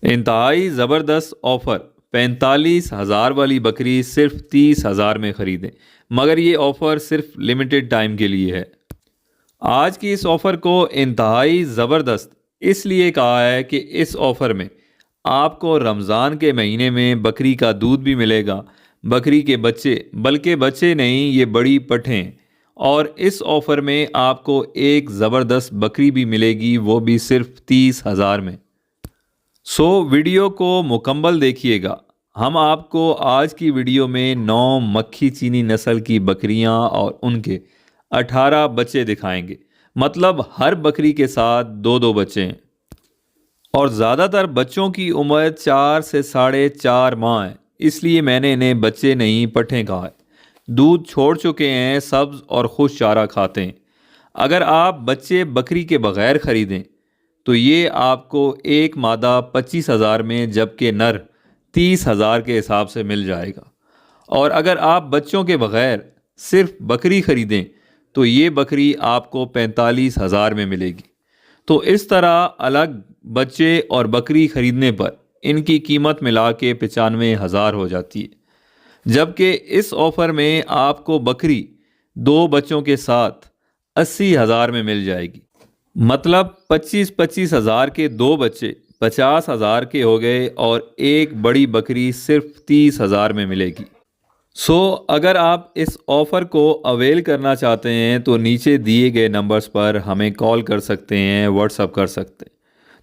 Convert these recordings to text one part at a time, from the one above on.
انتہائی زبردست آفر 45,000 والی بکری صرف 30,000 میں خریدیں، مگر یہ آفر صرف لمیٹڈ ٹائم کے لیے ہے۔ آج کی اس آفر کو انتہائی زبردست اس لیے کہا ہے کہ اس آفر میں آپ کو رمضان کے مہینے میں بکری کا دودھ بھی ملے گا، بکری کے بچے، بلکہ بچے نہیں، یہ بڑی پٹھیں، اور اس آفر میں آپ کو ایک زبردست بکری بھی ملے گی، وہ بھی صرف 30,000 میں۔ ویڈیو کو مکمل دیکھیے گا۔ ہم آپ کو آج کی ویڈیو میں 9 مکھی چینی نسل کی بکریاں اور ان کے 18 بچے دکھائیں گے، مطلب ہر بکری کے ساتھ 2 بچے ہیں، اور زیادہ تر بچوں کی عمر 4 سے 4.5 ماہ ہے، اس لیے میں نے انہیں بچے نہیں پٹھیں کہا ہے۔ دودھ چھوڑ چکے ہیں، سبز اور خشک چارہ کھاتے ہیں۔ اگر آپ بچے بکری کے بغیر خریدیں تو یہ آپ کو ایک مادہ 25,000 میں، جبکہ نر 30,000 کے حساب سے مل جائے گا، اور اگر آپ بچوں کے بغیر صرف بکری خریدیں تو یہ بکری آپ کو 45,000 میں ملے گی۔ تو اس طرح الگ بچے اور بکری خریدنے پر ان کی قیمت ملا کے 95,000 ہو جاتی ہے، جبکہ اس آفر میں آپ کو بکری 2 بچوں کے ساتھ 80,000 میں مل جائے گی، مطلب 25,000 کے 2 بچے 50,000 کے ہو گئے، اور ایک بڑی بکری صرف 30,000 میں ملے گی۔ اگر آپ اس آفر کو اویل کرنا چاہتے ہیں تو نیچے دیے گئے نمبرز پر ہمیں کال کر سکتے ہیں، واٹس اپ کر سکتے ہیں۔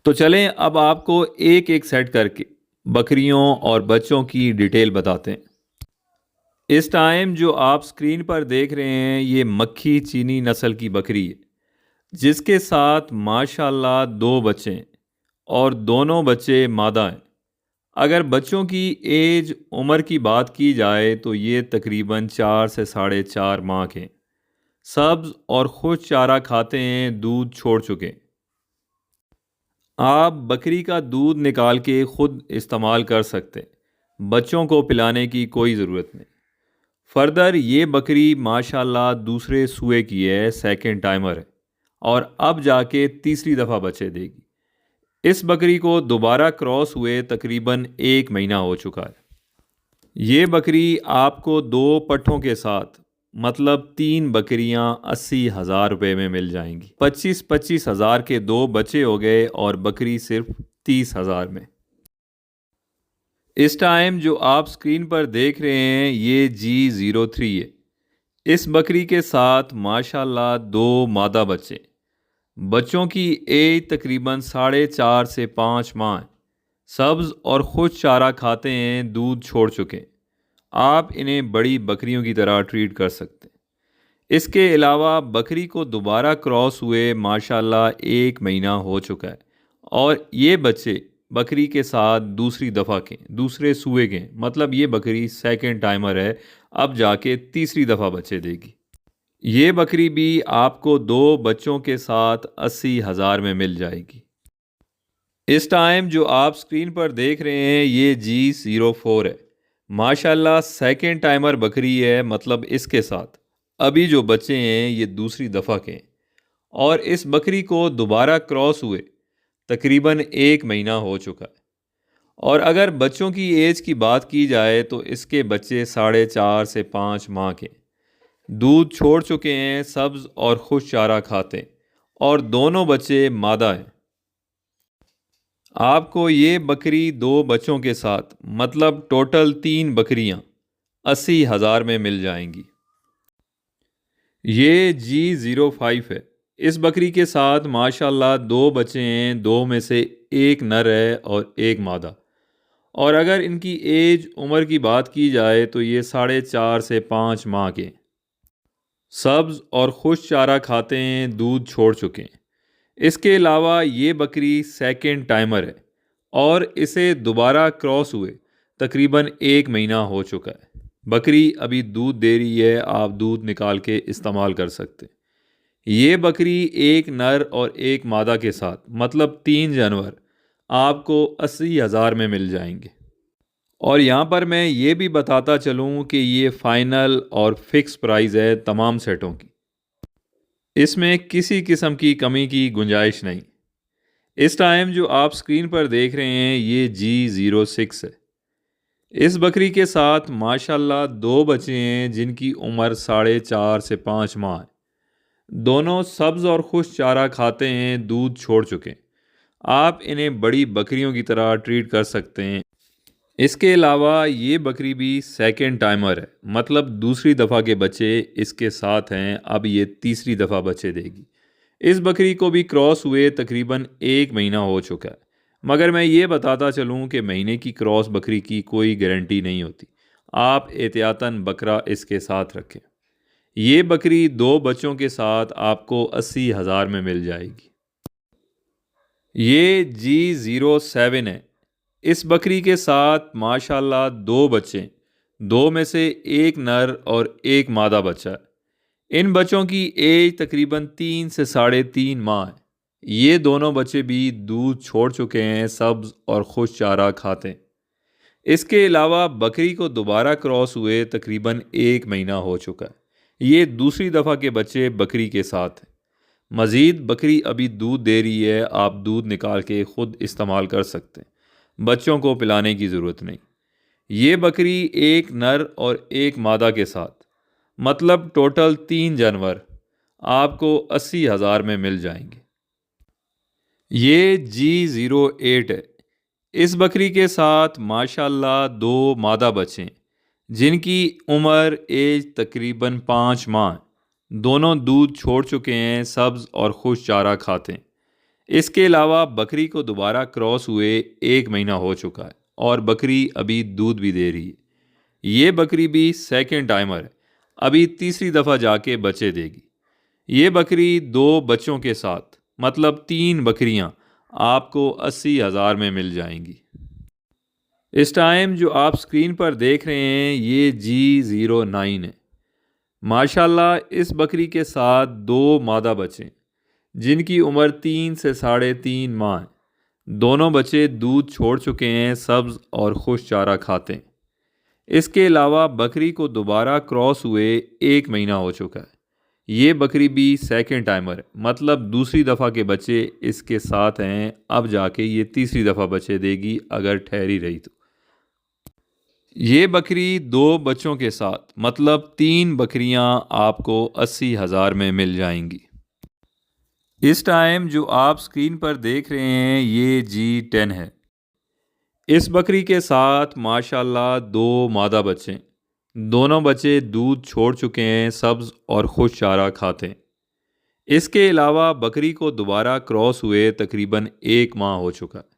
تو چلیں اب آپ کو ایک ایک سیٹ کر کے بکریوں اور بچوں کی ڈیٹیل بتاتے ہیں۔ اس ٹائم جو آپ سکرین پر دیکھ رہے ہیں یہ مکھی چینی نسل کی بکری ہے، جس کے ساتھ ماشاءاللہ 2 بچے ہیں، اور دونوں بچے مادہ ہیں۔ اگر بچوں کی ایج عمر کی بات کی جائے تو یہ تقریباً 4 سے 4.5 ماہ کے ہیں، سبز اور خشک چارہ کھاتے ہیں، دودھ چھوڑ چکے ہیں۔ آپ بکری کا دودھ نکال کے خود استعمال کر سکتے ہیں، بچوں کو پلانے کی کوئی ضرورت نہیں۔ فردر یہ بکری ماشاءاللہ دوسرے سوئے کی ہے، سیکنڈ ٹائمر ہے، اور اب جا کے تیسری دفعہ بچے دے گی۔ اس بکری کو دوبارہ کراس ہوئے تقریباً 1 مہینہ ہو چکا ہے۔ یہ بکری آپ کو 2 پٹھوں کے ساتھ، مطلب 3 بکریاں 80,000 روپے میں مل جائیں گی۔ 25,000 کے 2 بچے ہو گئے، اور بکری صرف 30,000 میں۔ اس ٹائم جو آپ سکرین پر دیکھ رہے ہیں یہ G03 ہے۔ اس بکری کے ساتھ ماشاءاللہ 2 مادہ بچے، بچوں کی ایج تقریباً 4.5 سے 5 ماہ ہے، سبز اور خشک چارہ کھاتے ہیں، دودھ چھوڑ چکے ہیں۔ آپ انہیں بڑی بکریوں کی طرح ٹریٹ کر سکتے ہیں۔ اس کے علاوہ بکری کو دوبارہ کراس ہوئے ماشاءاللہ 1 مہینہ ہو چکا ہے، اور یہ بچے بکری کے ساتھ دوسری دفعہ کے، دوسرے سوئے کے، مطلب یہ بکری سیکنڈ ٹائمر ہے، اب جا کے تیسری دفعہ بچے دے گی۔ یہ بکری بھی آپ کو 2 بچوں کے ساتھ 80,000 میں مل جائے گی۔ اس ٹائم جو آپ سکرین پر دیکھ رہے ہیں یہ G04 ہے، ماشاءاللہ سیکنڈ ٹائمر بکری ہے، مطلب اس کے ساتھ ابھی جو بچے ہیں یہ دوسری دفعہ کے ہیں، اور اس بکری کو دوبارہ کراس ہوئے تقریباً 1 مہینہ ہو چکا ہے، اور اگر بچوں کی ایج کی بات کی جائے تو اس کے بچے 4.5 سے 5 ماہ کے، دودھ چھوڑ چکے ہیں، سبز اور خشک چارہ کھاتے ہیں، اور دونوں بچے مادہ ہیں۔ آپ کو یہ بکری 2 بچوں کے ساتھ، مطلب ٹوٹل 3 بکریاں 80,000 میں مل جائیں گی۔ یہ G05 ہے۔ اس بکری کے ساتھ ماشاءاللہ 2 بچے ہیں، 2 میں سے 1 نر ہے اور 1 مادہ، اور اگر ان کی ایج عمر کی بات کی جائے تو یہ 4.5 سے 5 ماہ کے، سبز اور خشک چارہ کھاتے ہیں، دودھ چھوڑ چکے ہیں۔ اس کے علاوہ یہ بکری سیکنڈ ٹائمر ہے، اور اسے دوبارہ کراس ہوئے تقریباً 1 مہینہ ہو چکا ہے۔ بکری ابھی دودھ دے رہی ہے، آپ دودھ نکال کے استعمال کر سکتے ہیں۔ یہ بکری 1 نر اور 1 مادہ کے ساتھ، مطلب 3 جانور آپ کو 80,000 میں مل جائیں گے۔ اور یہاں پر میں یہ بھی بتاتا چلوں کہ یہ فائنل اور فکس پرائز ہے تمام سیٹوں کی، اس میں کسی قسم کی کمی کی گنجائش نہیں۔ اس ٹائم جو آپ اسکرین پر دیکھ رہے ہیں یہ G06 ہے۔ اس بکری کے ساتھ ماشاءاللہ 2 بچے ہیں جن کی عمر 4.5 سے 5 ماہ ہے۔ دونوں سبز اور خشک چارہ کھاتے ہیں، دودھ چھوڑ چکے ہیں۔ آپ انہیں بڑی بکریوں کی طرح ٹریٹ کر سکتے ہیں۔ اس کے علاوہ یہ بکری بھی سیکنڈ ٹائمر ہے، مطلب دوسری دفعہ کے بچے اس کے ساتھ ہیں، اب یہ تیسری دفعہ بچے دے گی۔ اس بکری کو بھی کراس ہوئے تقریباً 1 مہینہ ہو چکا ہے، مگر میں یہ بتاتا چلوں کہ مہینے کی کراس بکری کی کوئی گارنٹی نہیں ہوتی، آپ احتیاطاً بکرا اس کے ساتھ رکھیں۔ یہ بکری 2 بچوں کے ساتھ آپ کو 80,000 میں مل جائے گی۔ یہ G07 ہے۔ اس بکری کے ساتھ ماشاءاللہ 2 بچے، 2 میں سے 1 نر اور 1 مادہ بچہ ہے۔ ان بچوں کی ایج تقریباً 3 سے 3.5 ماہ ہے۔ یہ دونوں بچے بھی دودھ چھوڑ چکے ہیں، سبز اور خشک چارہ کھاتے ہیں۔ اس کے علاوہ بکری کو دوبارہ کراس ہوئے تقریباً 1 مہینہ ہو چکا ہے۔ یہ دوسری دفعہ کے بچے بکری کے ساتھ ہیں۔ مزید بکری ابھی دودھ دے رہی ہے، آپ دودھ نکال کے خود استعمال کر سکتے ہیں، بچوں کو پلانے کی ضرورت نہیں۔ یہ بکری 1 نر اور 1 مادہ کے ساتھ، مطلب ٹوٹل 3 جانور آپ کو 80,000 میں مل جائیں گے۔ یہ G08 ہے۔ اس بکری کے ساتھ ماشاءاللہ 2 مادہ بچے ہیں جن کی عمر ایج تقریباً 5 ماہ ہے۔ دونوں دودھ چھوڑ چکے ہیں، سبز اور خشک چارہ کھاتے ہیں۔ اس کے علاوہ بکری کو دوبارہ کراس ہوئے 1 مہینہ ہو چکا ہے اور بکری ابھی دودھ بھی دے رہی ہے۔ یہ بکری بھی سیکنڈ ٹائمر ہے، ابھی تیسری دفعہ جا کے بچے دے گی۔ یہ بکری 2 بچوں کے ساتھ، مطلب 3 بکریاں آپ کو 80,000 میں مل جائیں گی۔ اس ٹائم جو آپ اسکرین پر دیکھ رہے ہیں یہ G09 ہے۔ ماشاءاللہ اس بکری کے ساتھ 2 مادہ بچے جن کی عمر 3 سے 3.5 ماہ ہے۔ دونوں بچے دودھ چھوڑ چکے ہیں، سبز اور خشک چارہ کھاتے ہیں۔ اس کے علاوہ بکری کو دوبارہ کراس ہوئے 1 مہینہ ہو چکا ہے۔ یہ بکری بھی سیکنڈ ٹائمر ہے، مطلب دوسری دفعہ کے بچے اس کے ساتھ ہیں، اب جا کے یہ تیسری دفعہ بچے دے گی اگر ٹھہری رہی تو۔ یہ بکری 2 بچوں کے ساتھ، مطلب 3 بکریاں آپ کو 80,000 میں مل جائیں گی۔ اس ٹائم جو آپ اسکرین پر دیکھ رہے ہیں یہ G10 ہے۔ اس بکری کے ساتھ ماشاءاللہ 2 مادہ بچے، دونوں بچے دودھ چھوڑ چکے ہیں، سبز اور خشک چارہ کھاتے ہیں۔ اس کے علاوہ بکری کو دوبارہ کراس ہوئے تقریباً 1 ماہ ہو چکا ہے۔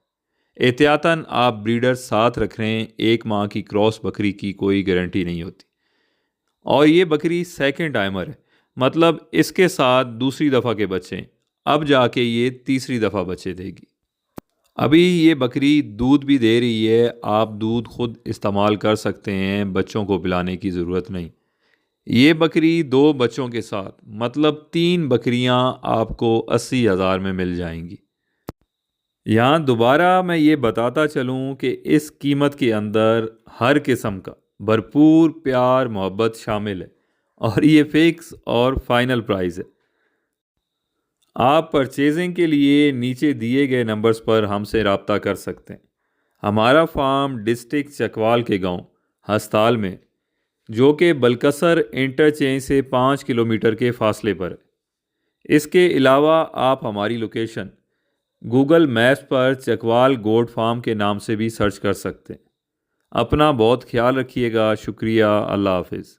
احتیاطاً آپ بریڈر ساتھ رکھ رہے ہیں، 1 ماہ کی کراس بکری کی کوئی گارنٹی نہیں ہوتی۔ اور یہ بکری سیکنڈ ٹائمر ہے، مطلب اس کے ساتھ دوسری دفعہ کے بچے ہیں، اب جا کے یہ تیسری دفعہ بچے دے گی۔ ابھی یہ بکری دودھ بھی دے رہی ہے، آپ دودھ خود استعمال کر سکتے ہیں، بچوں کو پلانے کی ضرورت نہیں۔ یہ بکری 2 بچوں کے ساتھ، مطلب 3 بکریاں آپ کو 80,000 میں مل جائیں گی۔ یہاں دوبارہ میں یہ بتاتا چلوں کہ اس قیمت کے اندر ہر قسم کا بھرپور پیار محبت شامل ہے، اور یہ فکس اور فائنل پرائز ہے۔ آپ پرچیزنگ کے لیے نیچے دیے گئے نمبرز پر ہم سے رابطہ کر سکتے ہیں۔ ہمارا فارم ڈسٹرکٹ چکوال کے گاؤں ہستال میں، جو کہ بلکسر انٹرچینج سے 5 کلومیٹر کے فاصلے پر ہے۔ اس کے علاوہ آپ ہماری لوکیشن گوگل میپس پر چکوال گوٹ فارم کے نام سے بھی سرچ کر سکتے ہیں۔ اپنا بہت خیال رکھیے گا، شکریہ، اللہ حافظ۔